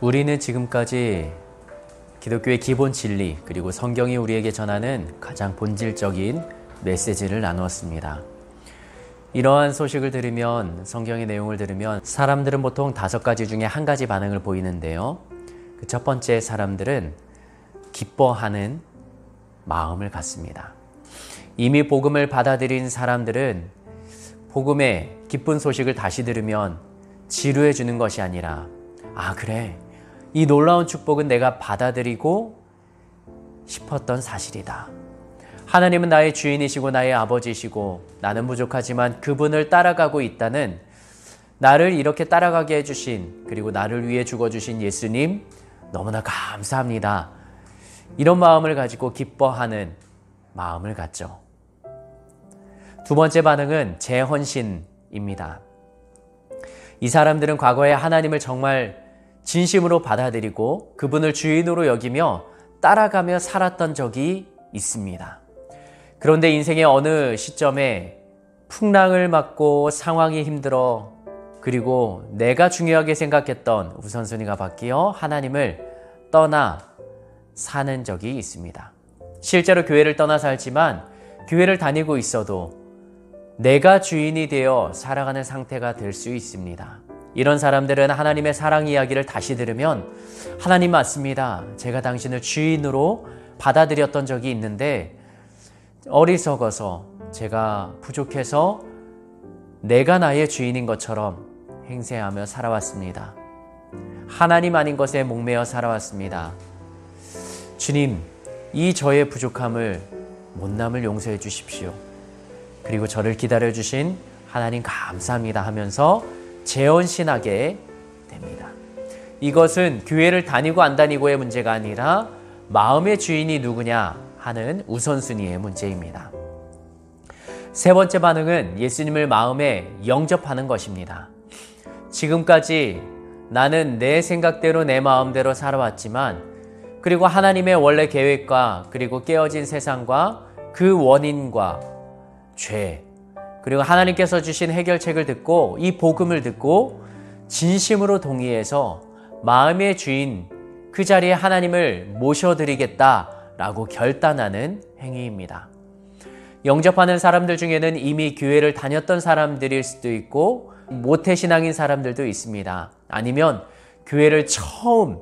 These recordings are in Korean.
우리는 지금까지 기독교의 기본 진리 그리고 성경이 우리에게 전하는 가장 본질적인 메시지를 나누었습니다. 이러한 소식을 들으면, 성경의 내용을 들으면 사람들은 보통 5가지 중에 한 가지 반응을 보이는데요. 그 첫 번째, 사람들은 기뻐하는 마음을 갖습니다. 이미 복음을 받아들인 사람들은 복음의 기쁜 소식을 다시 들으면 지루해 주는 것이 아니라, 그래, 이 놀라운 축복은 내가 받아들이고 싶었던 사실이다. 하나님은 나의 주인이시고 나의 아버지이시고 나는 부족하지만 그분을 따라가고 있다는, 나를 이렇게 따라가게 해주신, 그리고 나를 위해 죽어주신 예수님 너무나 감사합니다. 이런 마음을 가지고 기뻐하는 마음을 갖죠. 두 번째 반응은 재헌신입니다. 이 사람들은 과거에 하나님을 정말 진심으로 받아들이고 그분을 주인으로 여기며 따라가며 살았던 적이 있습니다. 그런데 인생의 어느 시점에 풍랑을 맞고 상황이 힘들어, 그리고 내가 중요하게 생각했던 우선순위가 바뀌어 하나님을 떠나 사는 적이 있습니다. 실제로 교회를 떠나 살지만 교회를 다니고 있어도 내가 주인이 되어 살아가는 상태가 될 수 있습니다. 이런 사람들은 하나님의 사랑 이야기를 다시 들으면, 하나님 맞습니다. 제가 당신을 주인으로 받아들였던 적이 있는데 어리석어서, 제가 부족해서 내가 나의 주인인 것처럼 행세하며 살아왔습니다. 하나님 아닌 것에 목매어 살아왔습니다. 주님, 이 저의 부족함을, 못남을 용서해 주십시오. 그리고 저를 기다려주신 하나님 감사합니다 하면서 재헌신하게 됩니다. 이것은 교회를 다니고 안 다니고의 문제가 아니라 마음의 주인이 누구냐 하는 우선순위의 문제입니다. 세 번째 반응은 예수님을 마음에 영접하는 것입니다. 지금까지 나는 내 생각대로 내 마음대로 살아왔지만, 그리고 하나님의 원래 계획과 그리고 깨어진 세상과 그 원인과 죄, 그리고 하나님께서 주신 해결책을 듣고 이 복음을 듣고 진심으로 동의해서 마음의 주인, 그 자리에 하나님을 모셔드리겠다라고 결단하는 행위입니다. 영접하는 사람들 중에는 이미 교회를 다녔던 사람들일 수도 있고 모태신앙인 사람들도 있습니다. 아니면 교회를 처음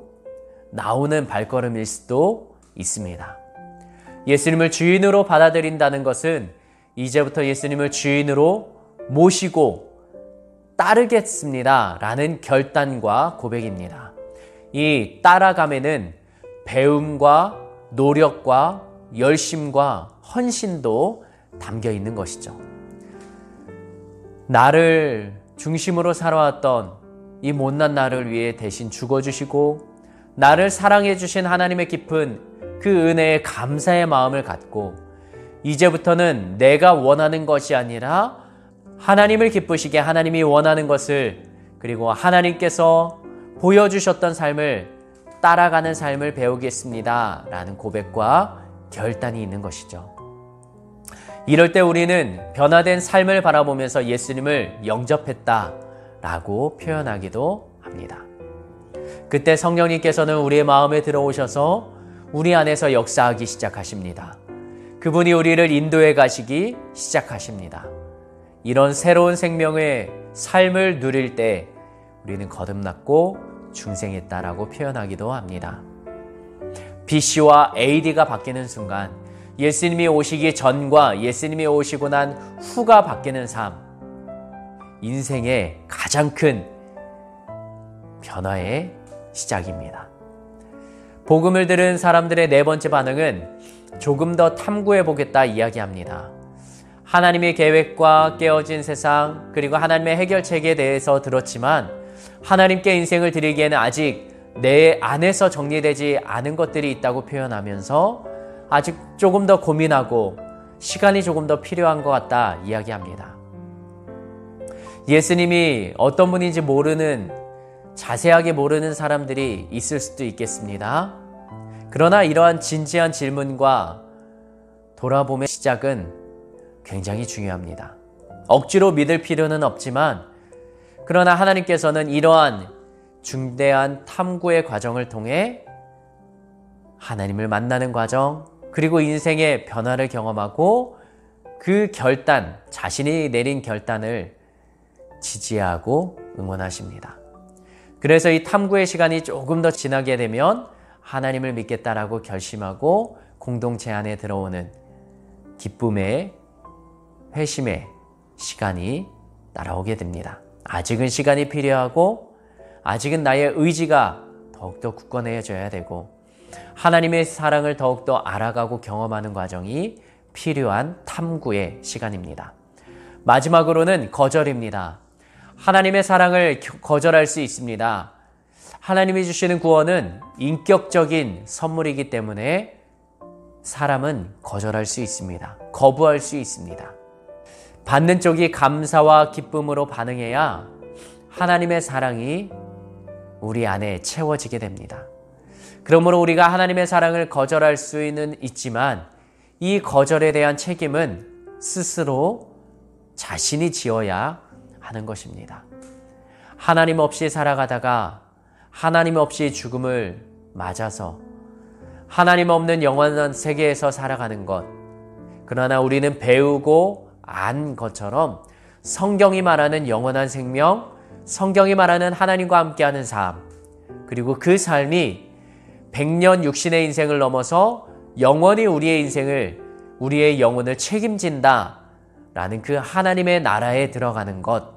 나오는 발걸음일 수도 있습니다. 예수님을 주인으로 받아들인다는 것은 이제부터 예수님을 주인으로 모시고 따르겠습니다 라는 결단과 고백입니다. 이 따라감에는 배움과 노력과 열심과 헌신도 담겨 있는 것이죠. 나를 중심으로 살아왔던 이 못난 나를 위해 대신 죽어주시고 나를 사랑해 주신 하나님의 깊은 그 은혜에 감사의 마음을 갖고, 이제부터는 내가 원하는 것이 아니라 하나님을 기쁘시게 하나님이 원하는 것을, 그리고 하나님께서 보여주셨던 삶을 따라가는 삶을 배우겠습니다 라는 고백과 결단이 있는 것이죠. 이럴 때 우리는 변화된 삶을 바라보면서 예수님을 영접했다라고 표현하기도 합니다. 그때 성령님께서는 우리의 마음에 들어오셔서 우리 안에서 역사하기 시작하십니다. 그분이 우리를 인도해 가시기 시작하십니다. 이런 새로운 생명의 삶을 누릴 때 우리는 거듭났고 중생했다라고 표현하기도 합니다. BC와 AD가 바뀌는 순간, 예수님이 오시기 전과 예수님이 오시고 난 후가 바뀌는 삶, 인생의 가장 큰 변화의 시작입니다. 복음을 들은 사람들의 네 번째 반응은 조금 더 탐구해 보겠다 이야기합니다. 하나님의 계획과 깨어진 세상, 그리고 하나님의 해결책에 대해서 들었지만 하나님께 인생을 드리기에는 아직 내 안에서 정리되지 않은 것들이 있다고 표현하면서 아직 조금 더 고민하고 시간이 조금 더 필요한 것 같다 이야기합니다. 예수님이 어떤 분인지 모르는, 자세하게 모르는 사람들이 있을 수도 있겠습니다. 그러나 이러한 진지한 질문과 돌아봄의 시작은 굉장히 중요합니다. 억지로 믿을 필요는 없지만, 그러나 하나님께서는 이러한 중대한 탐구의 과정을 통해 하나님을 만나는 과정, 그리고 인생의 변화를 경험하고 그 결단, 자신이 내린 결단을 지지하고 응원하십니다. 그래서 이 탐구의 시간이 조금 더 지나게 되면 하나님을 믿겠다라고 결심하고 공동체 안에 들어오는 기쁨의, 회심의 시간이 따라오게 됩니다. 아직은 시간이 필요하고 아직은 나의 의지가 더욱더 굳건해져야 되고 하나님의 사랑을 더욱더 알아가고 경험하는 과정이 필요한 탐구의 시간입니다. 마지막으로는 거절입니다. 하나님의 사랑을 거절할 수 있습니다. 하나님이 주시는 구원은 인격적인 선물이기 때문에 사람은 거절할 수 있습니다. 거부할 수 있습니다. 받는 쪽이 감사와 기쁨으로 반응해야 하나님의 사랑이 우리 안에 채워지게 됩니다. 그러므로 우리가 하나님의 사랑을 거절할 수는 있지만 이 거절에 대한 책임은 스스로 자신이 지어야 하는 것입니다. 하나님 없이 살아가다가 하나님 없이 죽음을 맞아서 하나님 없는 영원한 세계에서 살아가는 것, 그러나 우리는 배우고 안 것처럼 성경이 말하는 영원한 생명, 성경이 말하는 하나님과 함께하는 삶, 그리고 그 삶이 100년 육신의 인생을 넘어서 영원히 우리의 인생을, 우리의 영혼을 책임진다 라는 그 하나님의 나라에 들어가는 것.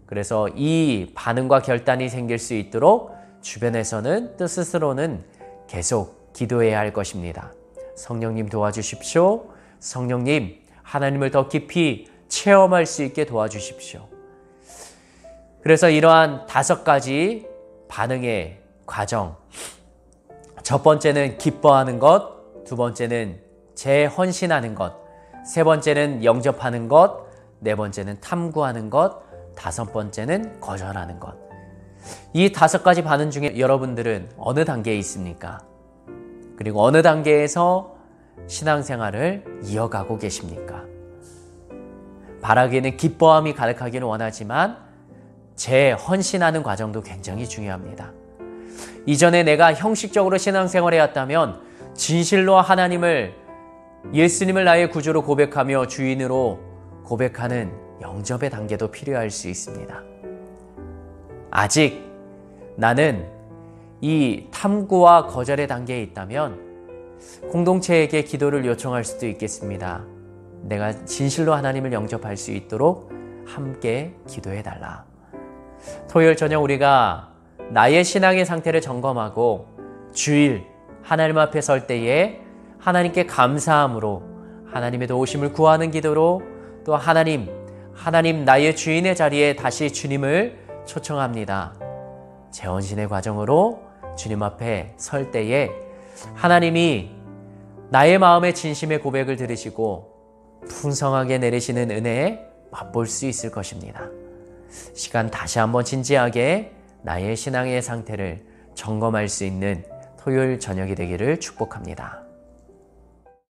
그래서 이 반응과 결단이 생길 수 있도록 주변에서는 또 스스로는 계속 기도해야 할 것입니다. 성령님 도와주십시오. 성령님, 하나님을 더 깊이 체험할 수 있게 도와주십시오. 그래서 이러한 5가지 반응의 과정. 첫 번째는 기뻐하는 것, 두 번째는 재헌신하는 것, 세 번째는 영접하는 것, 네 번째는 탐구하는 것, 다섯 번째는 거절하는 것. 이 5가지 반응 중에 여러분들은 어느 단계에 있습니까? 그리고 어느 단계에서 신앙생활을 이어가고 계십니까? 바라기는 기뻐함이 가득하기를 원하지만 재헌신하는 과정도 굉장히 중요합니다. 이전에 내가 형식적으로 신앙생활을 해왔다면 진실로 하나님을, 예수님을 나의 구주로 고백하며 주인으로 고백하는 영접의 단계도 필요할 수 있습니다. 아직 나는 이 탐구와 거절의 단계에 있다면 공동체에게 기도를 요청할 수도 있겠습니다. 내가 진실로 하나님을 영접할 수 있도록 함께 기도해달라. 토요일 저녁 우리가 나의 신앙의 상태를 점검하고 주일 하나님 앞에 설 때에 하나님께 감사함으로 하나님의 도우심을 구하는 기도로 또 하나님 나의 주인의 자리에 다시 주님을 초청합니다. 재헌신의 과정으로 주님 앞에 설 때에 하나님이 나의 마음의 진심의 고백을 들으시고 풍성하게 내리시는 은혜에 맛볼 수 있을 것입니다. 시간 다시 한번 진지하게 나의 신앙의 상태를 점검할 수 있는 토요일 저녁이 되기를 축복합니다.